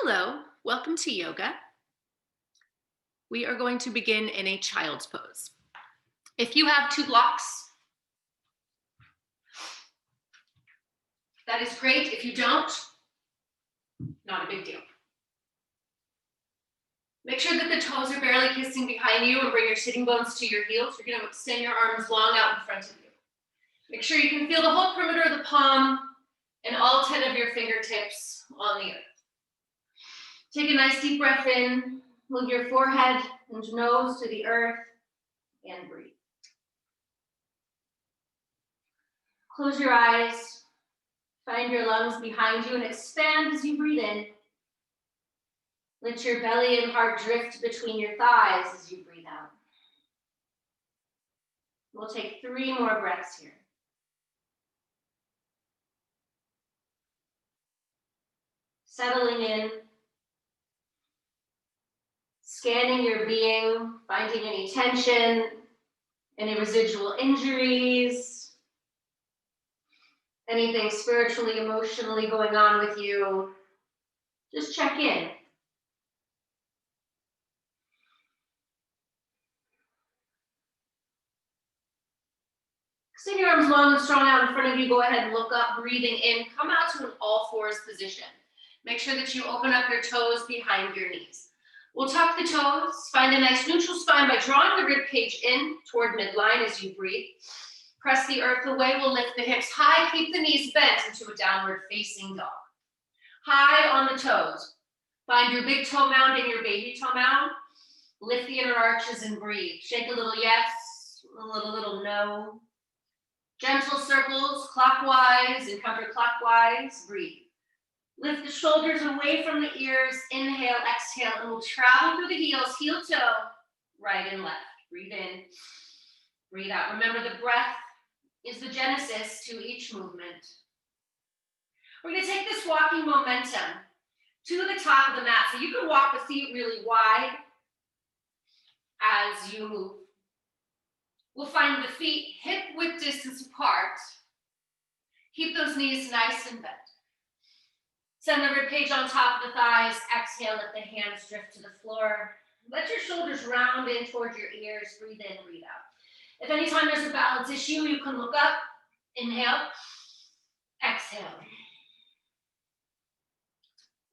Hello, welcome to yoga. We are going to begin in a child's pose. If you have two blocks, that is great. If you don't, not a big deal. Make sure that the toes are barely kissing behind you and bring your sitting bones to your heels. You're going to extend your arms long out in front of you. Make sure you can feel the whole perimeter of the palm and all 10 of your fingertips on the earth. Take a nice deep breath in. Move your forehead and nose to the earth and breathe. Close your eyes. Find your lungs behind you and expand as you breathe in. Let your belly and heart drift between your thighs as you breathe out. We'll take 3 more breaths here. Settling in. Scanning your being, finding any tension, any residual injuries, anything spiritually, emotionally going on with you. Just check in. Extend your arms long and strong out in front of you. Go ahead and look up, breathing in. Come out to an all fours position. Make sure that you open up your toes behind your knees. We'll tuck the toes, find a nice neutral spine by drawing the rib cage in toward midline as you breathe. Press the earth away. We'll lift the hips high, keep the knees bent into a downward facing dog. High on the toes. Find your big toe mound and your baby toe mound. Lift the inner arches and breathe. Shake a little yes, a little no. Gentle circles, clockwise and counterclockwise. Breathe. Lift the shoulders away from the ears. Inhale, exhale, and we'll travel through the heels, heel toe, right and left. Breathe in, breathe out. Remember, the breath is the genesis to each movement. We're going to take this walking momentum to the top of the mat. So you can walk the feet really wide as you move. We'll find the feet hip-width distance apart. Keep those knees nice and bent. Send the ribcage on top of the thighs. Exhale, let the hands drift to the floor. Let your shoulders round in towards your ears. Breathe in, breathe out. If anytime there's a balance issue, you can look up. Inhale, exhale.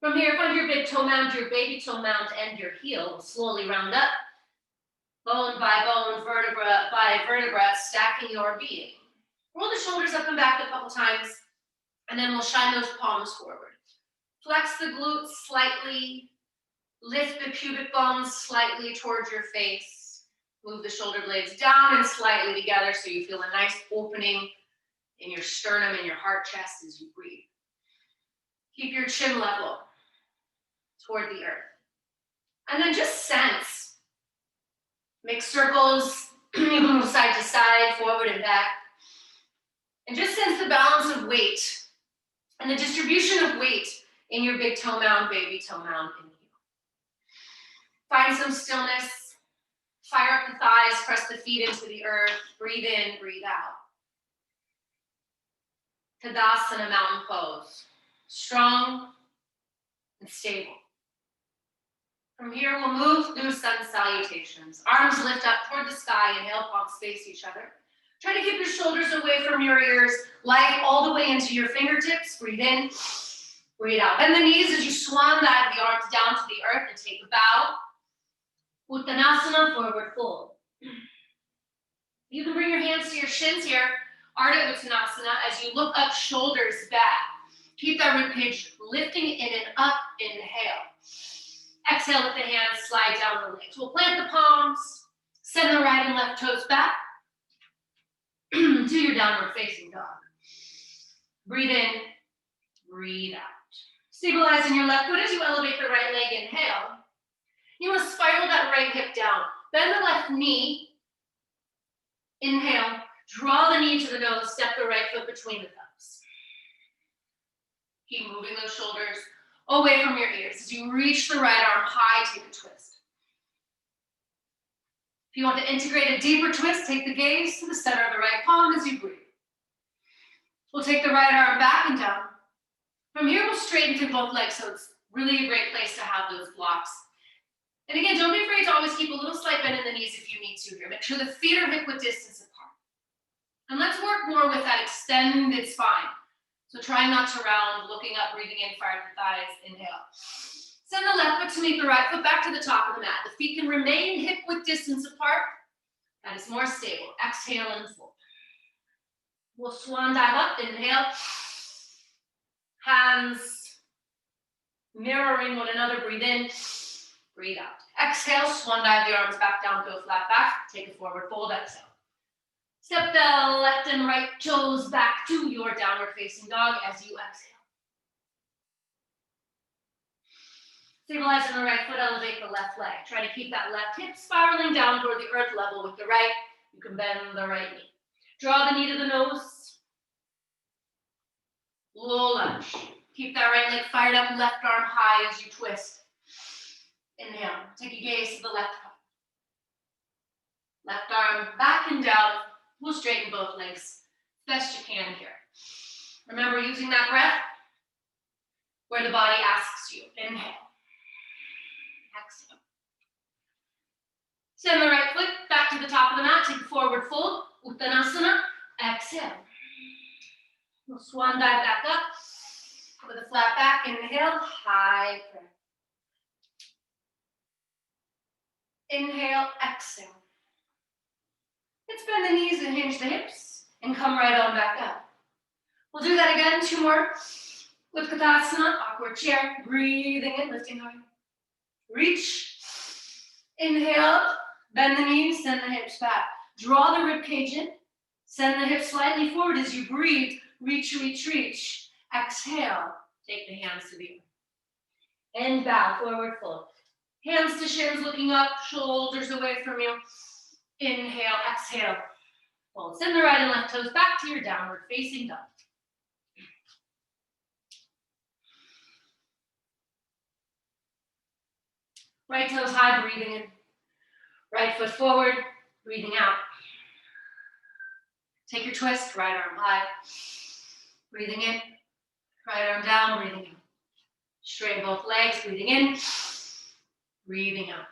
From here, find your big toe mound, your baby toe mound, and your heel. Slowly round up. Bone by bone, vertebra by vertebra, stacking your being. Roll the shoulders up and back a couple times, and then we'll shine those palms forward. Flex the glutes slightly. Lift the pubic bones slightly towards your face. Move the shoulder blades down and slightly together so you feel a nice opening in your sternum and your heart chest as you breathe. Keep your chin level toward the earth. And then just sense. Make circles, you can move side to side, forward and back. And just sense the balance of weight and the distribution of weight in your big toe mound, baby toe mound, and heel. Find some stillness. Fire up the thighs, press the feet into the earth. Breathe in, breathe out. Tadasana, mountain pose. Strong and stable. From here, we'll move through sun salutations. Arms lift up toward the sky. Inhale, palms face each other. Try to keep your shoulders away from your ears. Leg all the way into your fingertips. Breathe in, breathe out. Bend the knees as you swan dive the arms down to the earth and take a bow. Uttanasana, forward fold. You can bring your hands to your shins here. Ardha Uttanasana as you look up, shoulders back. Keep that ribcage lifting in and up. Inhale. Exhale, let the hands slide down the legs. We'll plant the palms, send the right and left toes back. Do your downward facing dog. Breathe in, breathe out. Stabilizing your left foot as you elevate the right leg. Inhale. You want to spiral that right hip down. Bend the left knee. Inhale. Draw the knee to the nose. Step the right foot between the thumbs. Keep moving those shoulders away from your ears. As you reach the right arm high, take a twist. If you want to integrate a deeper twist, take the gaze to the center of the right palm as you breathe. We'll take the right arm back and down. From here, we'll straighten through both legs so it's Really a great place to have those blocks. And again, don't be afraid to always keep a little slight bend in the knees if you need to here. Make sure the feet are hip width distance apart. And let's work more with that extended spine. So try not to round, looking up, breathing in, fire the thighs, inhale. Send the left foot to meet the right foot back to the top of the mat. The feet can remain hip width distance apart. That is more stable. Exhale and fold. We'll swan dive up, inhale. Hands mirroring one another, breathe in, breathe out. Exhale, swan dive the arms back down, go flat back, take a forward fold, exhale. Step the left and right toes back to your downward facing dog as you exhale. Stabilize on the right foot, elevate the left leg. Try to keep that left hip spiraling down toward the earth level with the right. You can bend the right knee. Draw the knee to the nose. Low lunge. Keep that right leg fired up, left arm high as you twist. Inhale, take a gaze to the left foot. Left arm back and down. We'll straighten both legs best you can here. Remember using that breath where the body asks you. Inhale. Exhale. Send the right foot back to the top of the mat. Take a forward fold. Uttanasana. Exhale. We'll swan dive back up with a flat back. Inhale. High prayer. Inhale. Exhale. Let's bend the knees and hinge the hips and come right on back up. We'll do that again. 2 more. Utkatasana, awkward chair. Breathing in, lifting high. Reach. Inhale. Bend the knees, send the hips back. Draw the rib cage in. Send the hips slightly forward as you breathe. Reach, reach, reach. Exhale. Take the hands to the earth. And bow, forward fold. Hands to shins, looking up, shoulders away from you. Inhale, exhale. Fold. Send the right and left toes back to your downward facing dog. Right toes high, breathing in. Right foot forward, breathing out. Take your twist, right arm high. Breathing in. Right arm down, breathing out. Straighten both legs, breathing in. Breathing out.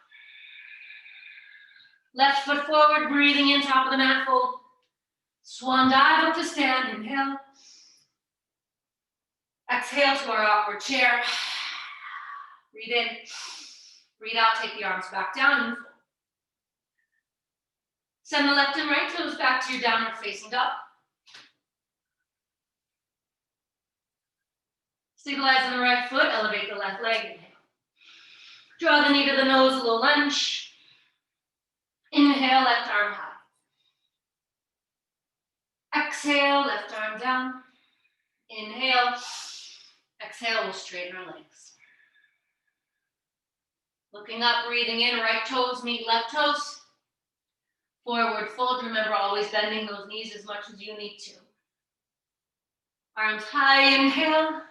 Left foot forward, breathing in, top of the mat, fold. Swan dive up to stand, inhale. Exhale to our awkward chair. Breathe in, breathe out, take the arms back down and fold. Send the left and right toes back to your downward facing dog. Stabilize on the right foot, elevate the left leg, inhale. Draw the knee to the nose, low lunge. Inhale, left arm high. Exhale, left arm down. Inhale. Exhale, we'll straighten our legs. Looking up, breathing in, right toes meet left toes. Forward fold, remember always bending those knees as much as you need to. Arms high, inhale.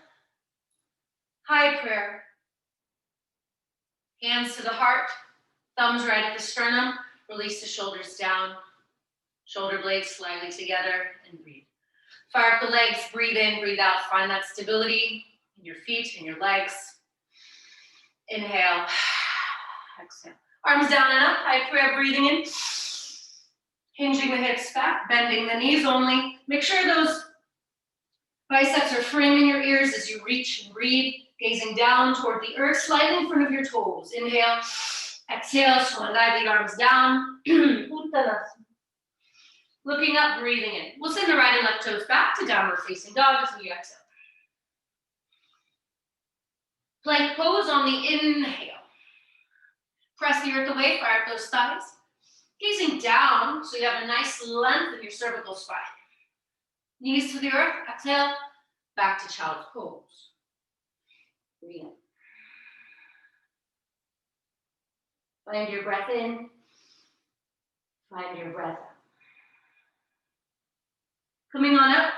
High prayer. Hands to the heart, thumbs right at the sternum. Release the shoulders down. Shoulder blades slightly together and breathe. Fire up the legs, breathe in, breathe out. Find that stability in your feet and your legs. Inhale, exhale. Arms down and up, high prayer, breathing in. Hinging the hips back, bending the knees only. Make sure those biceps are framing your ears as you reach and breathe. Gazing down toward the earth, slightly in front of your toes. Inhale, exhale, swan dive the arms down. Uttanasana. Looking up, breathing in. We'll send the right and left toes back to downward facing dog as we exhale. Plank pose on the inhale. Press the earth away, fire up those thighs. Gazing down so you have a nice length in your cervical spine. Knees to the earth, exhale, back to child's pose. Breathe in. Find your breath in. Find your breath out. Coming on up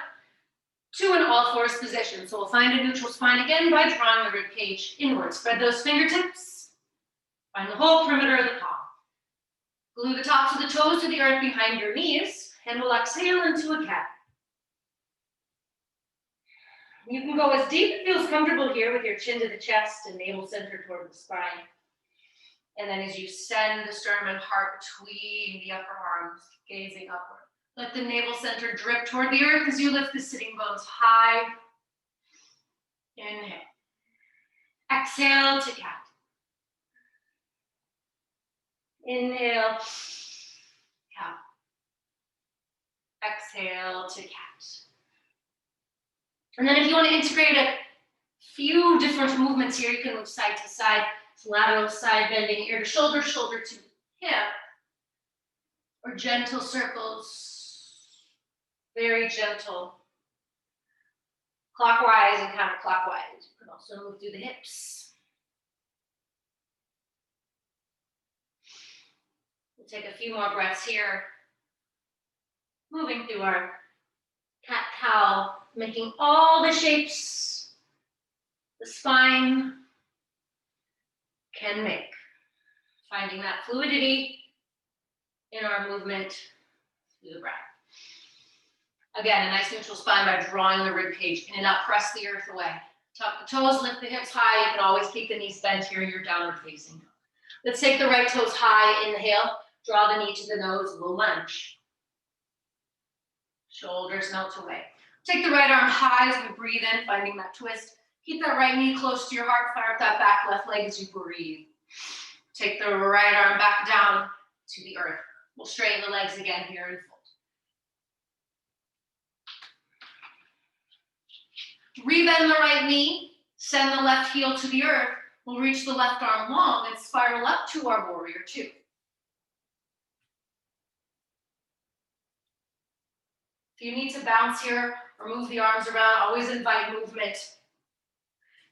to an all fours position. So we'll find a neutral spine again by drawing the rib cage inward. Spread those fingertips. Find the whole perimeter of the palm. Glue the tops of the toes to the earth behind your knees, and we'll exhale into a cat. You can go as deep as feels comfortable here with your chin to the chest and navel center toward the spine. And then as you send the sternum and heart between the upper arms, gazing upward. Let the navel center drip toward the earth as you lift the sitting bones high. Inhale. Exhale to cat. Inhale. Cow. Exhale to cat. And then if you want to integrate a few different movements here, you can move side to side. Lateral side bending, ear to shoulder, shoulder to hip. Or gentle circles. Very gentle. Clockwise and counterclockwise. You can also move through the hips. We'll take a few more breaths here. Moving through our cat-cow, making all the shapes the spine can make. Finding that fluidity in our movement through the breath. Again, a nice neutral spine by drawing the rib cage in and out, press the earth away. Tuck the toes, lift the hips high. You can always keep the knees bent here in your downward facing dog. Let's take the right toes high, inhale, draw the knee to the nose, low lunge. Shoulders melt away. Take the right arm high as we breathe in, finding that twist. Keep that right knee close to your heart, fire up that back left leg as you breathe. Take the right arm back down to the earth. We'll straighten the legs again here and fold. Rebend the right knee, send the left heel to the earth. We'll reach the left arm long and spiral up to our warrior two. If you need to bounce here or move the arms around, always invite movement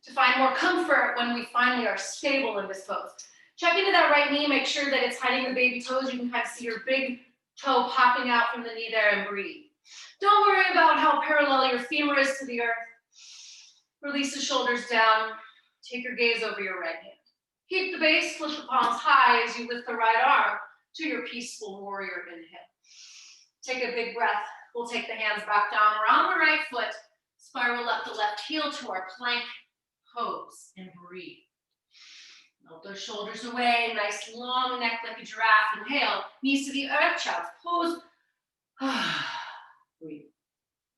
to find more comfort when we finally are stable in this pose. Check into that right knee, make sure that it's hiding the baby toes. You can kind of see your big toe popping out from the knee there and breathe. Don't worry about how parallel your femur is to the earth. Release the shoulders down. Take your gaze over your right hand. Keep the base, flip the palms high as you lift the right arm to your peaceful warrior inhale. Take a big breath. We'll take the hands back down around the right foot. Spiral up the left heel to our plank pose and breathe. Melt those shoulders away. Nice long neck like a giraffe. Inhale. Knees to the earth. Child's pose. Breathe.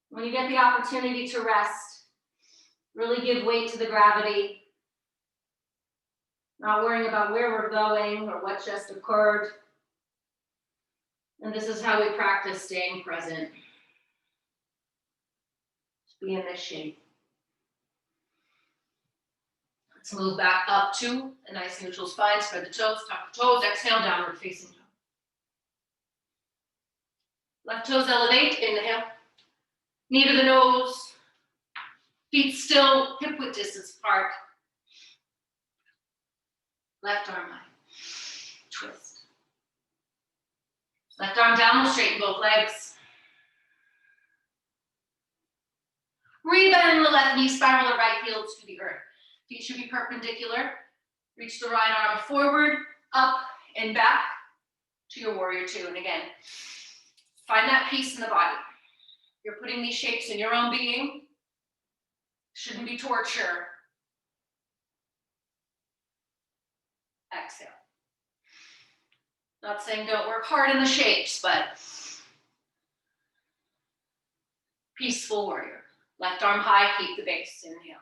When you get the opportunity to rest, really give weight to the gravity. Not worrying about where we're going or what just occurred. And this is how we practice staying present. Just be in this shape. Let's move back up to a nice neutral spine. Spread the toes, tuck the toes, exhale, downward facing dog. Left toes elevate, inhale. Knee to the nose. Feet still, hip width distance apart. Left arm high. Twist. Left arm down, we'll straighten both legs. Rebend the left knee, spiral the right heel to the earth. Feet should be perpendicular. Reach the right arm forward, up, and back to your warrior two. And again, find that peace in the body. You're putting these shapes in your own being. Shouldn't be torture. Exhale. Not saying don't work hard in the shapes, but peaceful warrior. Left arm high, keep the base. Inhale.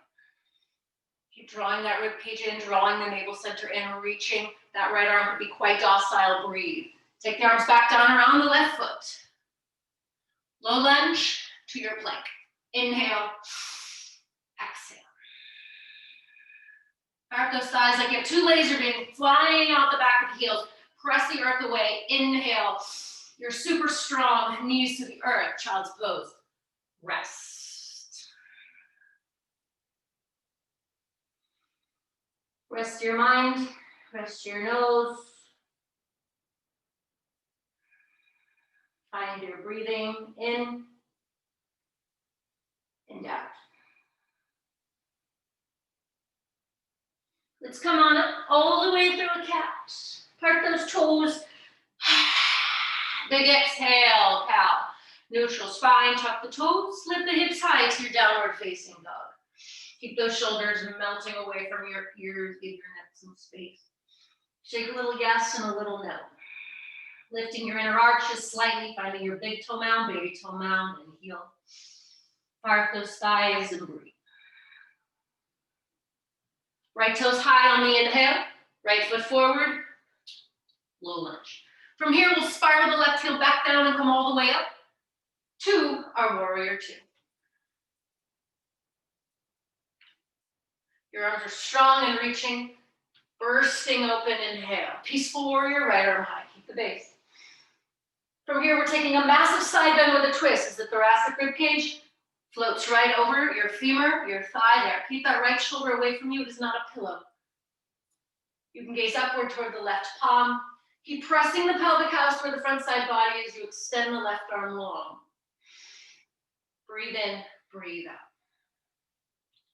Keep drawing that rib cage in, drawing the navel center in, reaching. That right arm could be quite docile. Breathe. Take the arms back down around the left foot. Low lunge to your plank. Inhale. Exhale. Fire up those thighs like you have two laser beams flying out the back of the heels. Press the earth away. Inhale. You're super strong. Knees to the earth. Child's pose. Rest. Rest your mind. Rest your nose. Find your breathing in and out. Let's come on up all the way through a cat. Part those toes. Big exhale, cow. Neutral spine, tuck the toes, lift the hips high to your downward facing dog. Keep those shoulders melting away from your ears, give your neck some space. Shake a little yes and a little no. Lifting your inner arches slightly, finding your big toe mound, baby toe mound, and heel. Park those thighs and breathe. Right toes high on the inhale, right foot forward, low lunge. From here, we'll spiral the left heel back down and come all the way up to our warrior two. Your arms are strong and reaching, bursting open, inhale. Peaceful warrior, right arm high, keep the base. From here, we're taking a massive side bend with a twist as the thoracic rib cage floats right over your femur, your thigh there. Keep that right shoulder away from you, it is not a pillow. You can gaze upward toward the left palm. Keep pressing the pelvic house toward the front side body as you extend the left arm long. Breathe in, breathe out.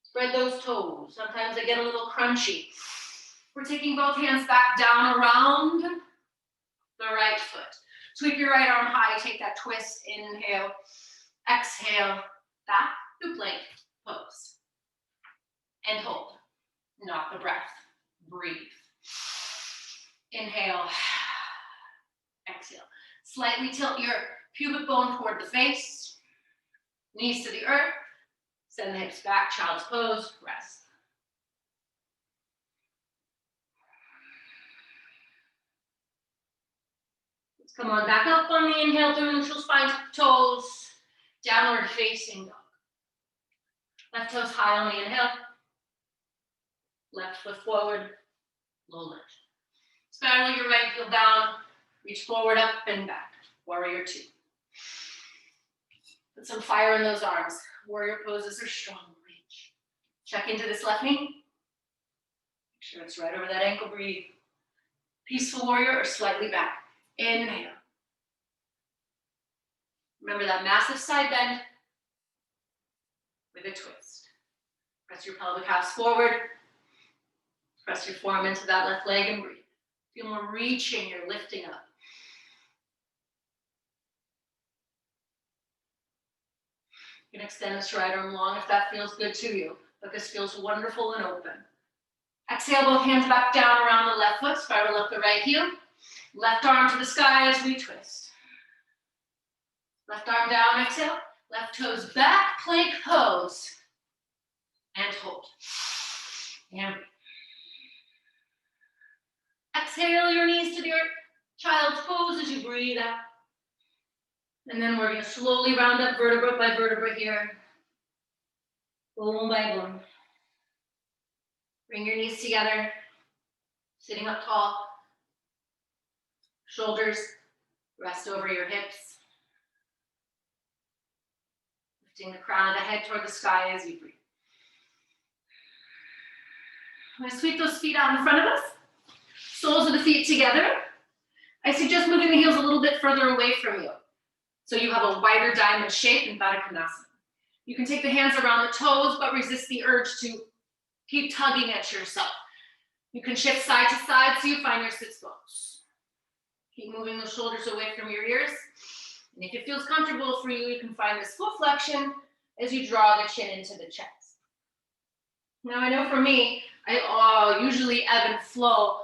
Spread those toes. Sometimes they get a little crunchy. We're taking both hands back down around the right foot. Sweep your right arm high, take that twist, inhale, exhale, back to plank pose. And hold, not the breath, breathe. Inhale, exhale. Slightly tilt your pubic bone toward the face, knees to the earth, send the hips back, child's pose, rest. Let's come on back up on the inhale through neutral spine, toes, downward facing dog. Left toes high on the inhale, left foot forward, low lunge. Spiral your right heel down, reach forward, up and back, warrior two. Put some fire in those arms. Warrior poses are strong, reach. Check into this left knee. Make sure it's right over that ankle, breathe. Peaceful warrior or slightly back. Inhale. Remember that massive side bend with a twist. Press your pelvic house forward. Press your forearm into that left leg and breathe. Feel more reaching, you're lifting up. You can extend this right arm long if that feels good to you, but this feels wonderful and open. Exhale, both hands back down around the left foot, spiral up the right heel. Left arm to the sky as we twist. Left arm down, exhale. Left toes back, plank pose. And hold. And breathe. Exhale your knees to the earth. Child's pose as you breathe out. And then we're going to slowly round up vertebra by vertebra here. Bone by bone. Bring your knees together. Sitting up tall. Shoulders rest over your hips. Lifting the crown of the head toward the sky as you breathe. I'm going to sweep those feet out in front of us. Soles of the feet together. I suggest moving the heels a little bit further away from you, so you have a wider diamond shape in Baddha Konasana. You can take the hands around the toes, but resist the urge to keep tugging at yourself. You can shift side to side so you find your sits bones. Keep moving the shoulders away from your ears. And if it feels comfortable for you, you can find this full flexion as you draw the chin into the chest. Now I know for me, I usually ebb and flow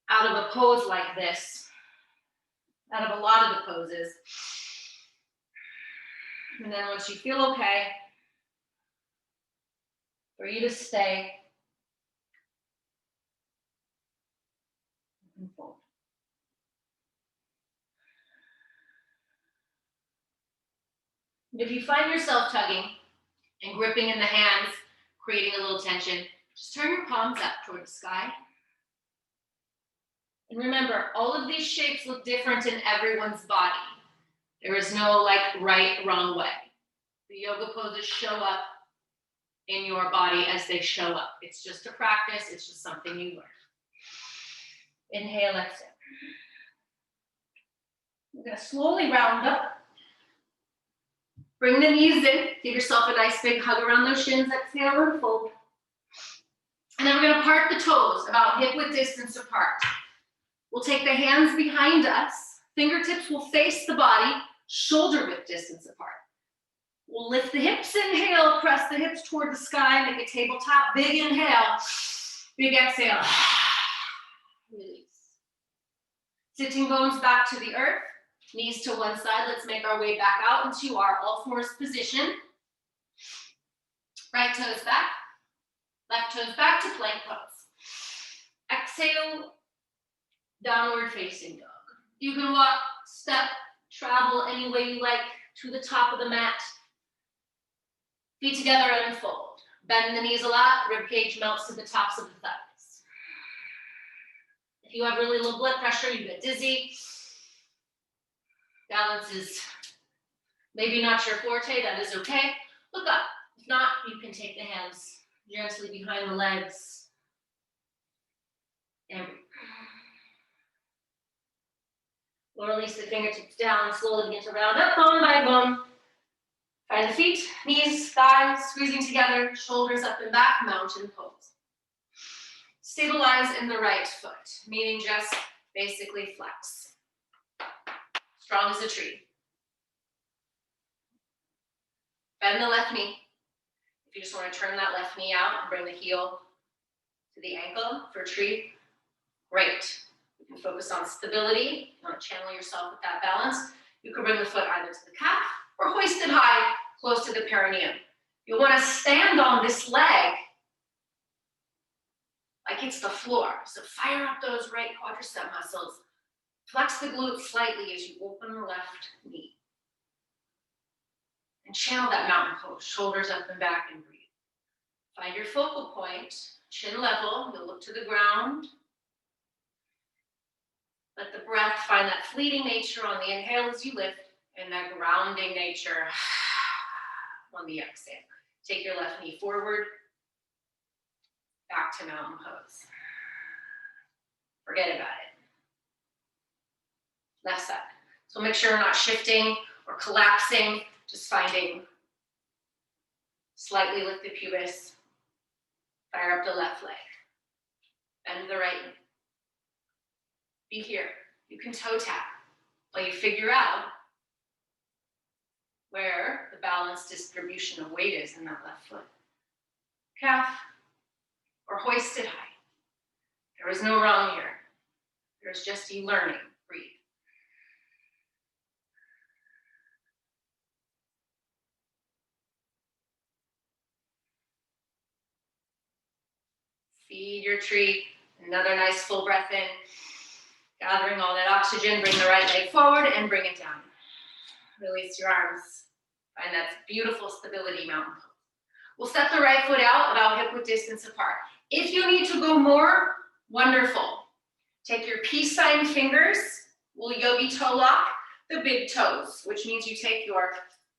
out of a pose like this, out of a lot of the poses. And then once you feel okay, for you to stay and fold. And if you find yourself tugging and gripping in the hands, creating a little tension, just turn your palms up toward the sky. And remember, all of these shapes look different in everyone's body. There is no right, wrong way. The yoga poses show up in your body as they show up. It's just a practice, it's just something you learn. Inhale, exhale. We're gonna slowly round up. Bring the knees in, give yourself a nice big hug around those shins, exhale and fold. And then we're gonna part the toes about hip-width distance apart. We'll take the hands behind us, fingertips will face the body, shoulder width distance apart. We'll lift the hips, inhale, press the hips toward the sky, make a tabletop, big inhale, big exhale. Release. Sitting bones back to the earth, knees to one side. Let's make our way back out into our all fours position. Right toes back, left toes back to plank pose. Exhale, downward facing dog. You can walk, step, travel any way you like to the top of the mat. Feet together and fold. Bend the knees a lot, rib cage melts to the tops of the thighs. If you have really low blood pressure, you get dizzy. Balance is maybe not your forte, that is okay. Look up. If not, you can take the hands gently behind the legs. And we'll release the fingertips down, slowly begin to round up bone by bone. Find the feet, knees, thighs, squeezing together, shoulders up and back, mountain pose. Stabilize in the right foot, meaning just basically flex. Strong as a tree. Bend the left knee. If you just want to turn that left knee out and bring the heel to the ankle for tree, great. You can focus on stability. You want to channel yourself with that balance. You can bring the foot either to the calf or hoist it high, close to the perineum. You'll want to stand on this leg like it's the floor. So fire up those right quadricep muscles. Flex the glutes slightly as you open the left knee. And channel that mountain pose, shoulders up and back, and breathe. Find your focal point, chin level. You'll look to the ground. Let the breath find that fleeting nature on the inhale as you lift, and that grounding nature on the exhale. Take your left knee forward, back to mountain pose. Forget about it. Left side. So make sure you're not shifting or collapsing, just finding slightly lift the pubis, fire up the left leg, bend the right knee. Be here. You can toe tap while you figure out where the balanced distribution of weight is in that left foot. Calf or hoist it high. There is no wrong here. There's just you learning. Breathe. Feed your tree. Another nice full breath in. Gathering all that oxygen, bring the right leg forward and bring it down. Release your arms. Find that beautiful stability mountain pose. We'll step the right foot out about hip width distance apart. If you need to go more, wonderful. Take your peace sign fingers. We'll yogi toe lock the big toes, which means you take your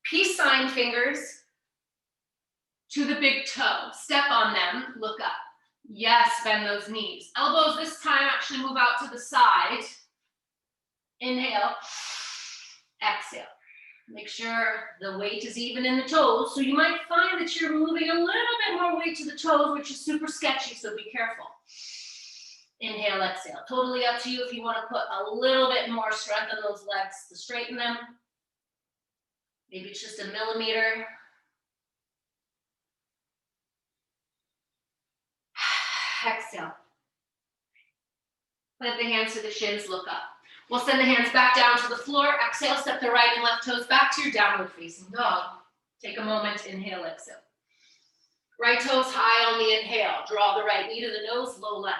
peace sign fingers to the big toe. Step on them, look up. Yes, bend those knees. Elbows this time actually move out to the side. Inhale, exhale. Make sure the weight is even in the toes. So you might find that you're moving a little bit more weight to the toes, which is super sketchy, so be careful. Inhale, exhale. Totally up to you if you want to put a little bit more strength on those legs to straighten them. Maybe it's just a millimeter. Exhale. Plant the hands to the shins, look up. We'll send the hands back down to the floor. Exhale, step the right and left toes back to your downward facing dog. Take a moment, inhale, exhale. Right toes high on the inhale. Draw the right knee to the nose, low lunge.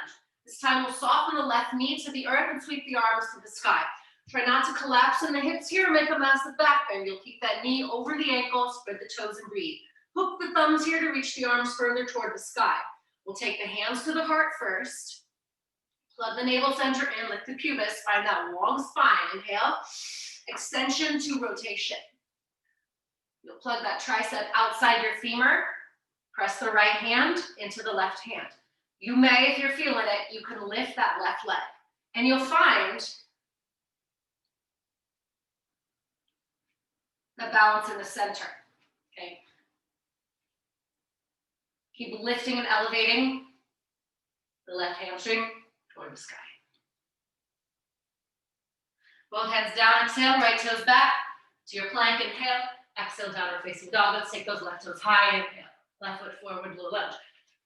This time we'll soften the left knee to the earth and sweep the arms to the sky. Try not to collapse in the hips here, make a massive back bend. You'll keep that knee over the ankle, spread the toes and breathe. Hook the thumbs here to reach the arms further toward the sky. We'll take the hands to the heart first. Plug the navel center and lift the pubis. Find that long spine. Inhale, extension to rotation. You'll plug that tricep outside your femur. Press the right hand into the left hand. You may, if you're feeling it, you can lift that left leg. And you'll find the balance in the center. Okay. Keep lifting and elevating the left hamstring toward the sky. Both hands down, exhale, right toes back, To your plank, inhale, exhale, downward facing dog. Let's take those left toes high, inhale. Left foot forward, low lunge.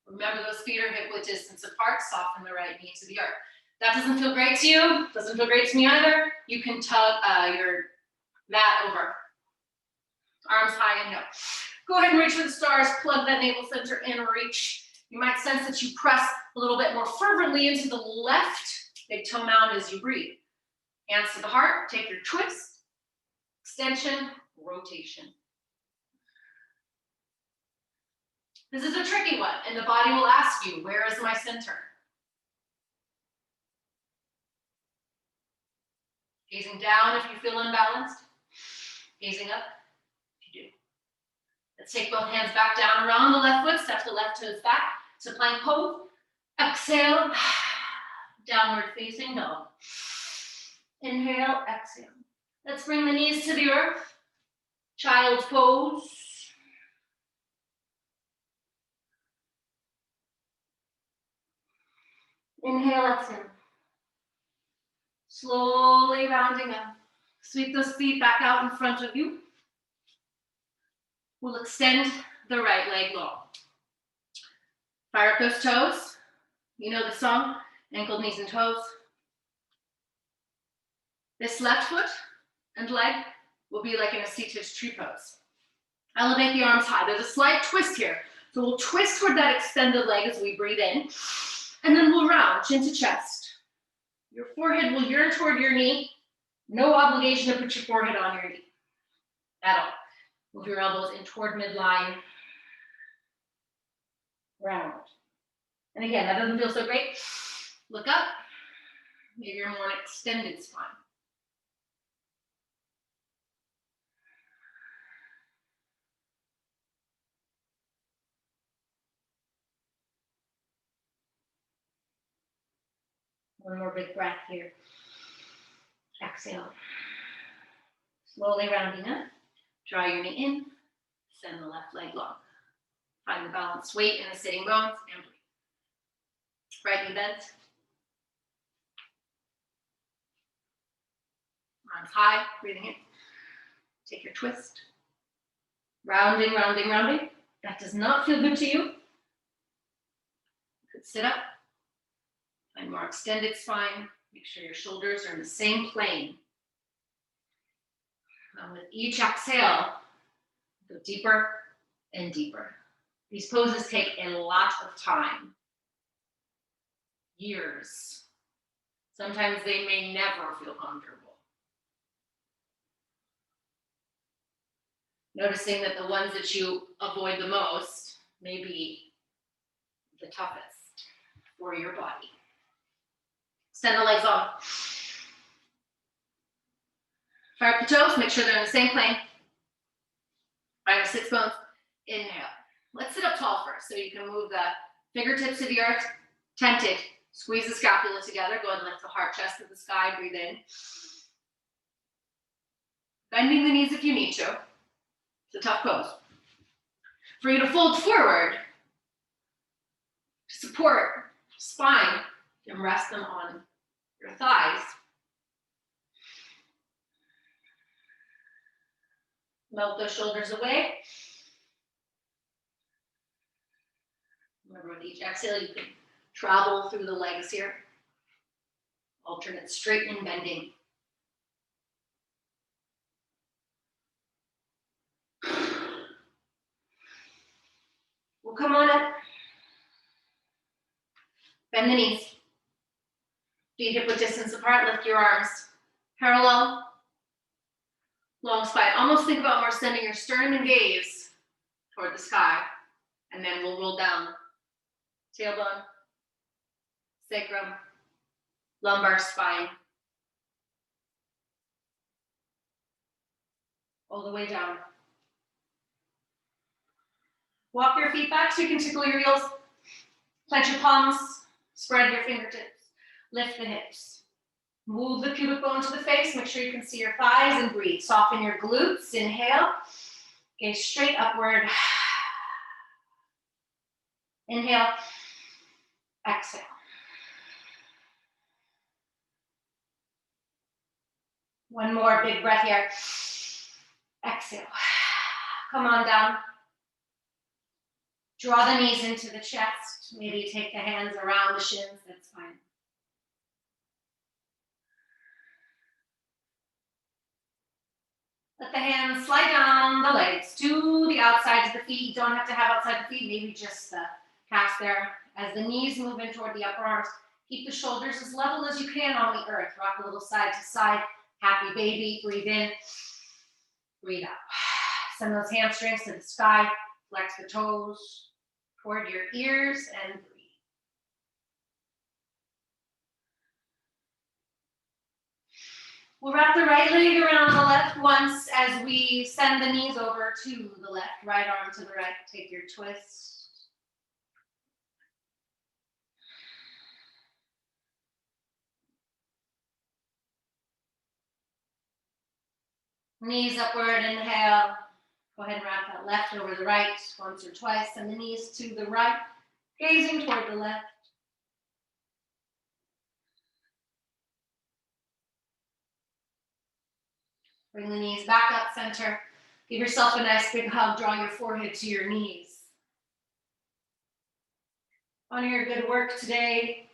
Remember those feet are hip width distance apart, soften the right knee to the earth. That doesn't feel great to you, doesn't feel great to me either. You can tug your mat over. Arms high, inhale. Go ahead and reach for the stars, plug that navel center in, reach. You might sense that you press a little bit more fervently into the left big toe mound as you breathe. Hands to the heart, take your twist, extension, rotation. This is a tricky one, and the body will ask you, where is my center? Gazing down if you feel unbalanced. Gazing up if you do. Let's take both hands back down around the left foot, step the left toes back to plank pose. Exhale, downward facing dog. Inhale, exhale. Let's bring the knees to the earth. Child's pose. Inhale, exhale. Slowly rounding up. Sweep those feet back out in front of you. We'll extend the right leg long. Fire up those toes. You know the song, ankle, knees, and toes. This left foot and leg will be like in a seated tree pose. Elevate the arms high. There's a slight twist here. So we'll twist toward that extended leg as we breathe in. And then we'll round, chin to chest. Your forehead will yearn toward your knee. No obligation to put your forehead on your knee at all. Move your elbows in toward midline. Round. And again, that doesn't feel so great. Look up. Maybe you're more an extended spine. One more big breath here. Exhale. Slowly rounding up. Draw your knee in. Send the left leg long. Find the balanced weight in the sitting bones and breathe. Right knee bent. Arms high, breathing in. Take your twist. Rounding, rounding, rounding. That does not feel good to you. You could sit up. Find more extended spine. Make sure your shoulders are in the same plane. And with each exhale, go deeper and deeper. These poses take a lot of time. Years. Sometimes they may never feel comfortable. Noticing that the ones that you avoid the most may be the toughest for your body. Extend the legs long. Fire up the toes, make sure they're in the same plane. Find the sits bones. Inhale. Let's sit up tall first. So you can move the fingertips to the earth. Tented. Squeeze the scapula together. Go ahead and lift the heart, chest to the sky. Breathe in. Bending the knees if you need to. It's a tough pose. For you to fold forward, to support spine, and rest them on your thighs. Melt those shoulders away. Remember, with each exhale, you can travel through the legs here. Alternate straightening, bending. We'll come on up. Bend the knees. Feet hip width distance apart. Lift your arms parallel. Long spine. Almost think about more sending your sternum and gaze toward the sky. And then we'll roll down. Tailbone, sacrum, lumbar spine. All the way down. Walk your feet back so you can tickle your heels. Plant your palms. Spread your fingertips. Lift the hips. Move the pubic bone to the face. Make sure you can see your thighs and breathe. Soften your glutes. Inhale. Gaze straight upward. Inhale. Exhale. One more big breath here. Exhale. Come on down. Draw the knees into the chest. Maybe take the hands around the shins, that's fine. Let the hands slide down the legs to the outsides of the feet. You don't have to have outside the feet, maybe just the calves there. As the knees move in toward the upper arms, keep the shoulders as level as you can on the earth. Rock a little side to side. Happy baby. Breathe in. Breathe out. Send those hamstrings to the sky. Flex the toes toward your ears and breathe. We'll wrap the right leg around the left once as we send the knees over to the left. Right arm to the right. Take your twist. Knees upward, inhale. Go ahead and wrap that left over the right once or twice. Send the knees to the right, gazing toward the left. Bring the knees back up center. Give yourself a nice big hug. Draw your forehead to your knees. Honor your good work today.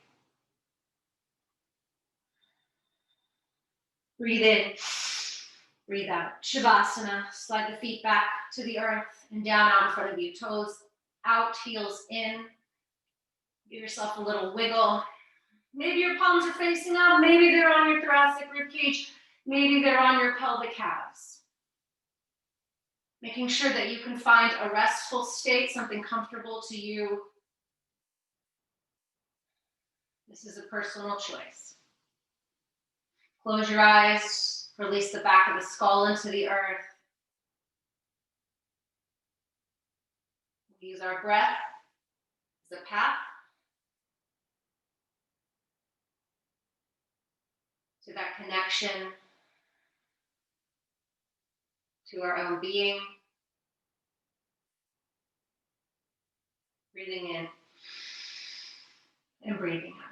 Breathe in. Breathe out. Shavasana. Slide the feet back to the earth and down out in front of you. Toes out, heels in. Give yourself a little wiggle. Maybe your palms are facing up. Maybe they're on your thoracic rib cage. Maybe they're on your pelvic calves. Making sure that you can find a restful state, something comfortable to you. This is a personal choice. Close your eyes. Release the back of the skull into the earth. Use our breath as a path to that connection to our own being. Breathing in and breathing out.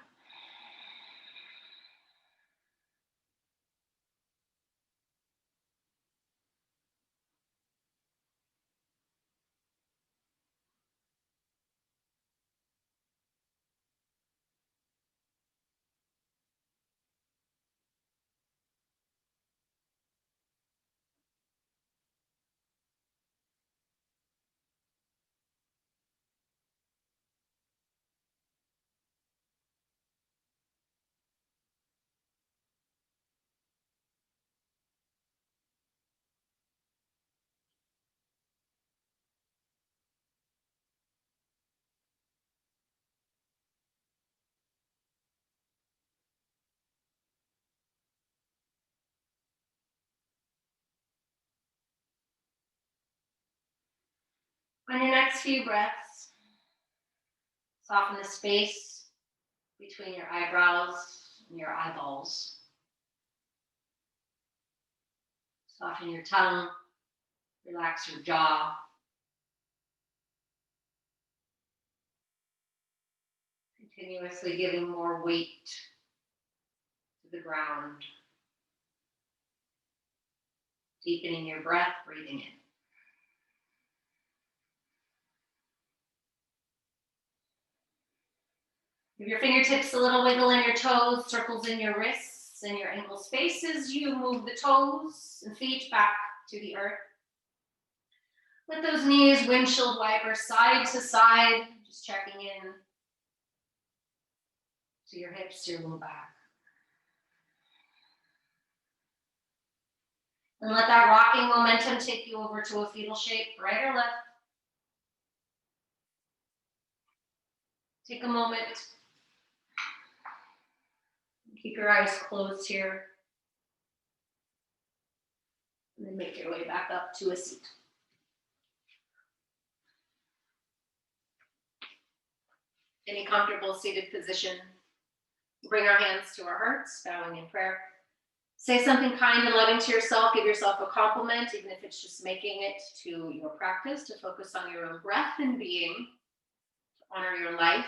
On your next few breaths, soften the space between your eyebrows and your eyeballs. Soften your tongue, relax your jaw. Continuously giving more weight to the ground. Deepening your breath, breathing in. Give your fingertips a little wiggle in your toes, circles in your wrists and your ankle spaces. You move the toes and feet back to the earth. Let those knees windshield wiper side to side, just checking in to your hips, your low back. And let that rocking momentum take you over to a fetal shape, right or left. Take a moment. Keep your eyes closed here. And then make your way back up to a seat. Any comfortable seated position. Bring our hands to our hearts, bowing in prayer. Say something kind and loving to yourself. Give yourself a compliment, even if it's just making it to your practice, to focus on your own breath and being, to honor your life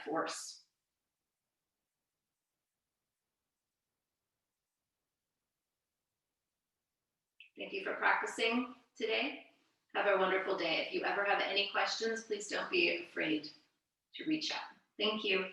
force. Thank you for practicing today. Have a wonderful day. If you ever have any questions, please don't be afraid to reach out. Thank you.